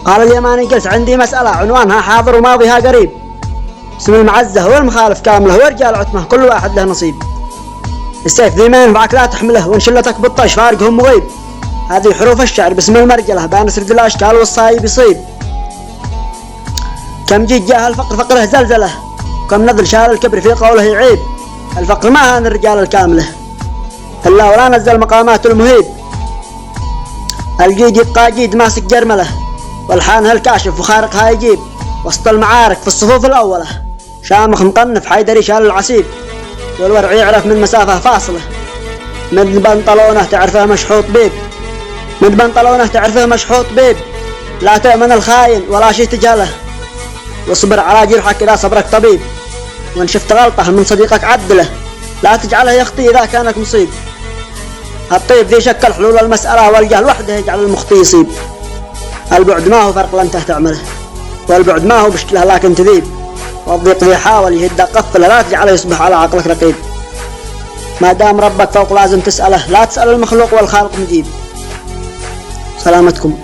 قال اليماني قلت عندي مسألة عنوانها حاضر وماضيها قريب، اسم المعزة والمخالف كامله ورجال عتمه كل واحد له نصيب. السيف ذي ما ينفعك لا تحمله، وان شلتك بالطش فارقهم مغيب. هذه حروف الشعر باسم المرجلة بان سرد الاشكال والصايب يصيب. كم جيد جاه الفقر فقره زلزله، وكم نذل شال الكبر في قوله يعيب. الفقر ما هان الرجال الكامله الا ولا نزل مقامات المهيب. الجيد يبقى جيد ماسك جرمله، والحان هالكاشف وخارقها يجيب. وسط المعارك في الصفوف الاوله شامخ مطنف حيدري شال العسيب. والورع يعرف من مسافه فاصله، من بنطلونه تعرفه مشحوط بيب. من بنطلونه تعرفه مشحوط بيب. لا تؤمن الخاين ولا شي تجهله، واصبر على جرحك اذا صبرك طبيب. وان شفت غلطه من صديقك عدله، لا تجعله يخطي اذا كانك مصيب. الطيب ذي شكل حلول المسألة، والجهل وحده يجعل المخطي يصيب. البعد ما هو فرق لانته تعمله، والبعد ما هو بشكله لكن تذيب. والضيق ذي حاول يهد قفله، لا تجعله يصبح على عقلك رقيب. ما دام ربك فوق لازم تسأله، لا تسأل المخلوق والخالق مجيب. سلامتكم.